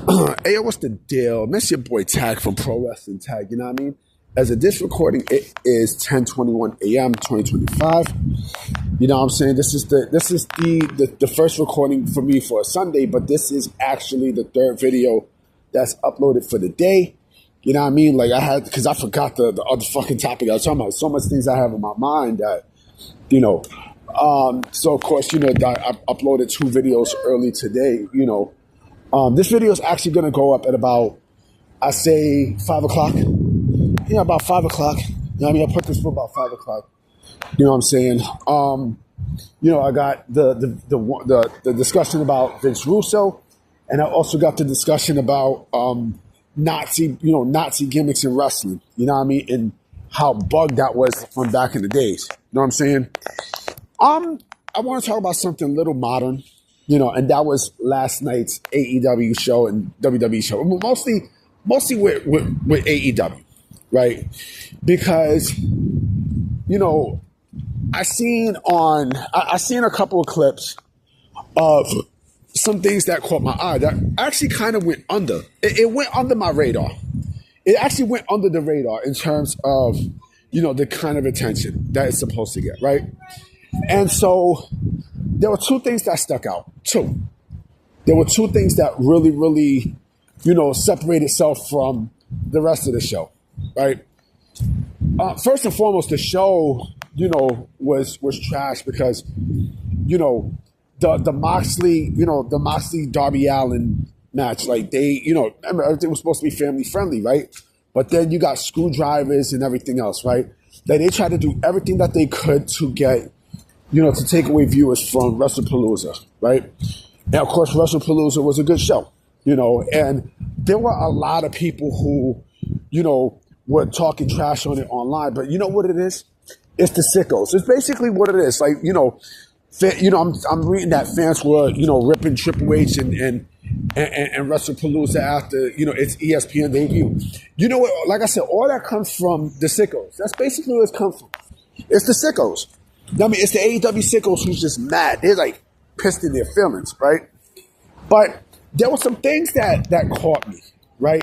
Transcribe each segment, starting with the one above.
Hey, yo, what's the deal? Miss your boy Tag from Pro Wrestling Tag, you know what I mean? As of this recording, it is 10:21 a.m. 2025. You know what I'm saying? This is the first recording for me for a Sunday, but this is actually the third video that's uploaded for the day. You know what I mean? Like because I forgot the other fucking topic I was talking about. So much things I have in my mind that, you know. So of course, you know, I uploaded 2 videos early today, you know. This video is actually going to go up at about, I say, 5 o'clock. Yeah, about 5 o'clock. You know what I mean? I put this for about 5 o'clock. You know what I'm saying? You know, I got the discussion about Vince Russo, and I also got the discussion about Nazi gimmicks in wrestling. You know what I mean? And how bugged that was from back in the days. You know what I'm saying? I want to talk about something a little modern. You know, and that was last night's AEW show and WWE show. Mostly with AEW, right? Because, you know, I seen a couple of clips of some things that caught my eye that actually kind of went under. It went under my radar. It actually went under the radar in terms of, you know, the kind of attention that it's supposed to get, right? And so there were 2 things that stuck out. There were 2 things that really, really, you know, separate itself from the rest of the show, right? First and foremost, the show, you know, was trash because, you know, the Moxley Darby Allin match, like they, you know, everything was supposed to be family friendly, right? But then you got screwdrivers and everything else, right? Like they tried to do everything that they could to get, you know, to take away viewers from Wrestlepalooza, right? And of course, Wrestlepalooza was a good show, you know, and there were a lot of people who, you know, were talking trash on it online. But you know what it is? It's the sickos. It's basically what it is. Like, you know, I'm reading that fans were, you know, ripping Triple H and Wrestlepalooza after, you know, its ESPN debut. You know what? Like I said, all that comes from the sickos. That's basically where it's come from. It's the sickos. I mean, it's the AEW sickos who's just mad. They're like pissed in their feelings, right? But there were some things that caught me, right?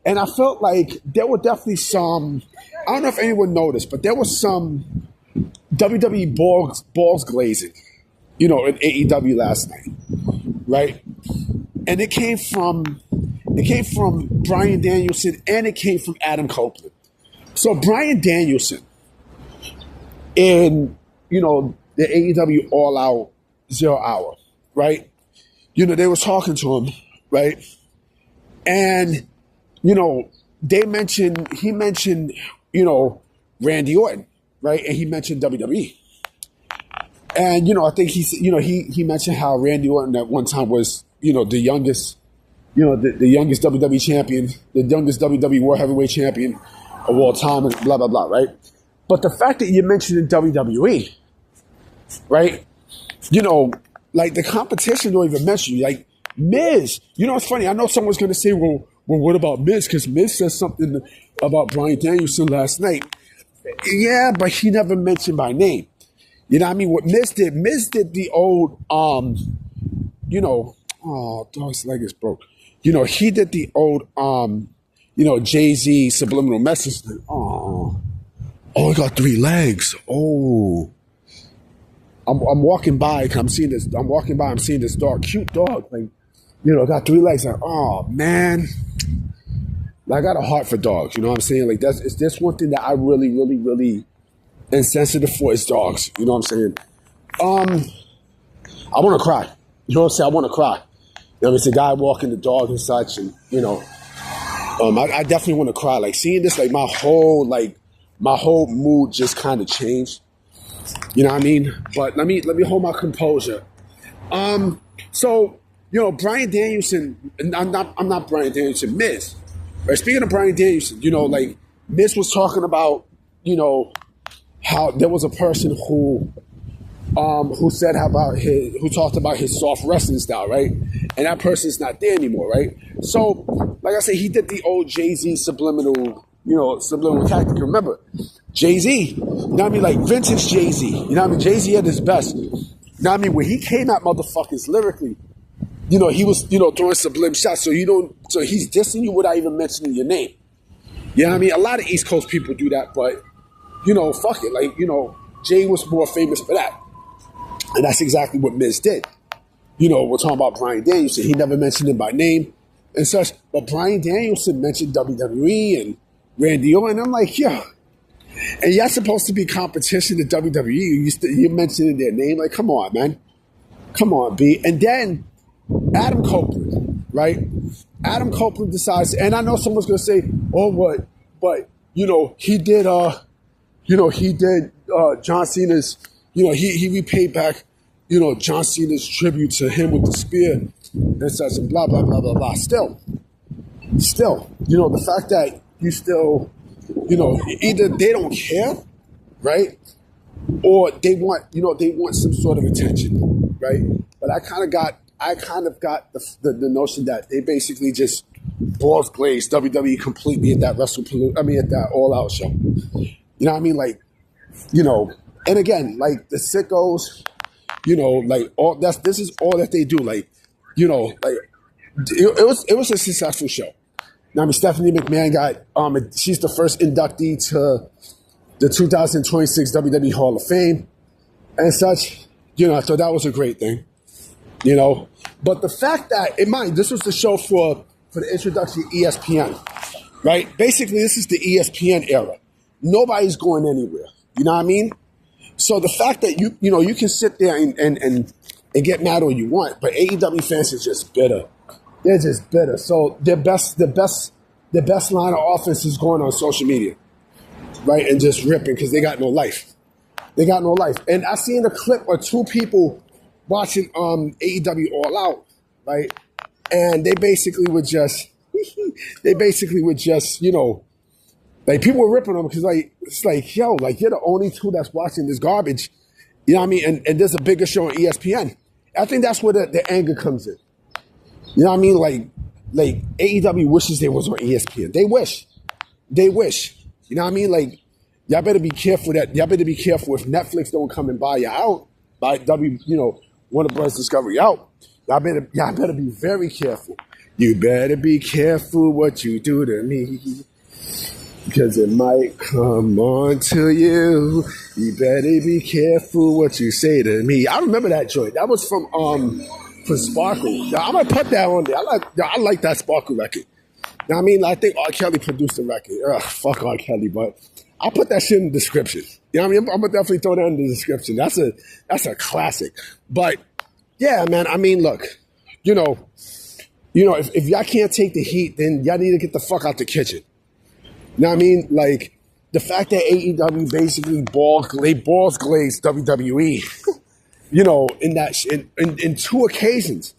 And I felt like there were definitely some, I don't know if anyone noticed, but there was some WWE balls glazing, you know, in AEW last night, right? And it came from Bryan Danielson and it came from Adam Copeland. So Bryan Danielson in, you know, the AEW All Out 0 Hour, right? You know, they were talking to him, right? And, you know, he mentioned, you know, Randy Orton, right? And he mentioned WWE. And, you know, I think he mentioned how Randy Orton at one time was, you know, the youngest, you know, the youngest WWE champion, the youngest WWE World Heavyweight Champion of all time, and blah, blah, blah, right? But the fact that you mentioned in WWE, right? You know, like the competition don't even mention you. Like Miz, you know, it's funny. I know someone's going to say, well, what about Miz? Because Miz says something about Bryan Danielson last night. Yeah, but he never mentioned my name. You know what I mean? What Miz did the old, you know, oh, dog's leg is broke. You know, he did the old, you know, Jay-Z subliminal message. Oh, he got 3 legs. Oh. I'm walking by, I'm seeing this dog, cute dog, like, you know, got 3 legs. Like, oh man, like, I got a heart for dogs. You know what I'm saying? Like that's one thing that I really, really, really am sensitive for is dogs. You know what I'm saying? I want to cry. You know what I'm saying? I want to cry. You know, it's a guy walking the dog and such, and you know, I definitely want to cry. Like seeing this, like my whole mood just kind of changed. You know what I mean? But let me hold my composure. So, you know, Bryan Danielson, and I'm not Bryan Danielson, Miz. Right? Speaking of Bryan Danielson, you know, like Miz was talking about, you know, how there was a person who talked about his soft wrestling style, right? And that person's not there anymore, right? So, like I said, he did the old Jay-Z subliminal tactic. Remember, Jay-Z, you know what I mean? Like vintage Jay-Z. You know what I mean? Jay-Z at his best. You know what I mean? When he came at motherfuckers lyrically, he was, throwing subliminal shots. So he's dissing you without even mentioning your name. You know what I mean? A lot of East Coast people do that, but, fuck it. Like, Jay was more famous for that. And that's exactly what Miz did. We're talking about Bryan Danielson. He never mentioned him by name and such. But Bryan Danielson mentioned WWE and Randy Orton. I'm like, yo. And y'all supposed to be competition to WWE. You're mentioning their name. Like, come on, man. Come on, B. And then Adam Copeland, right? Adam Copeland decides, and I know someone's going to say, oh, what? But, he did John Cena's, he repaid back, John Cena's tribute to him with the spear and such and blah, blah, blah, blah, blah. Still, the fact that you still, either they don't care, right? Or they want some sort of attention, right? But I kind of got the notion that they basically just balls glazed WWE completely at that Wrestlepalooza, at that All Out show. You know what I mean? Like, and again, like the Sickos, like this is all that they do. Like, it was a successful show. Now, Stephanie McMahon she's the first inductee to the 2026 WWE Hall of Fame and such. I thought that was a great thing. But the fact that, this was the show for the introduction of ESPN, right? Basically, this is the ESPN era. Nobody's going anywhere. You know what I mean? So the fact that you can sit there and get mad all you want, but AEW fans are just bitter. They're just bitter. So their best line of offense is going on social media, right? And just ripping because they got no life. They got no life. And I seen a clip of two people watching AEW All Out, right? And they basically were just, like people were ripping them because it's like, yo, like you're the only two that's watching this garbage. You know what I mean? And there's a bigger show on ESPN. I think that's where the anger comes in. You know what I mean? Like AEW wishes they was on ESPN. They wish. You know what I mean? Like, y'all better be careful y'all better be careful if Netflix don't come and buy you out, buy Warner Bros. Discovery out. Y'all better be very careful. You better be careful what you do to me, because it might come on to you. You better be careful what you say to me. I remember that joint. That was from Sparkle. I'm gonna put that on there. I like that Sparkle record. Now, I think R. Kelly produced the record. Ugh, fuck R. Kelly, but I'll put that shit in the description. You know what I mean? I'm gonna definitely throw that in the description. That's a classic. But yeah, man. Look, if y'all can't take the heat, then y'all need to get the fuck out the kitchen. You know what I mean? Like the fact that AEW basically balls glazed WWE, in two occasions.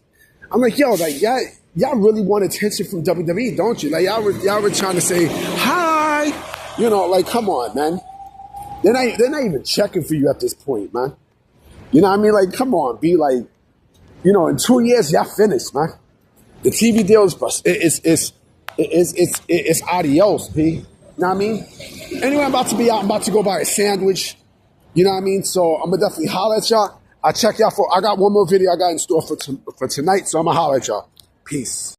I'm like, yo, like y'all really want attention from WWE, don't you? Like y'all were trying to say hi. Like come on, man. They're not even checking for you at this point, man. You know what I mean? Like, come on, be like, in 2 years, y'all finished, man. The TV deal it's adios, B. You know what I mean? Anyway, I'm about to be out. I'm about to go buy a sandwich. You know what I mean? So I'm going to definitely holler at y'all. I'll check y'all I got one more video I got in store for tonight, so I'm going to holler at y'all. Peace.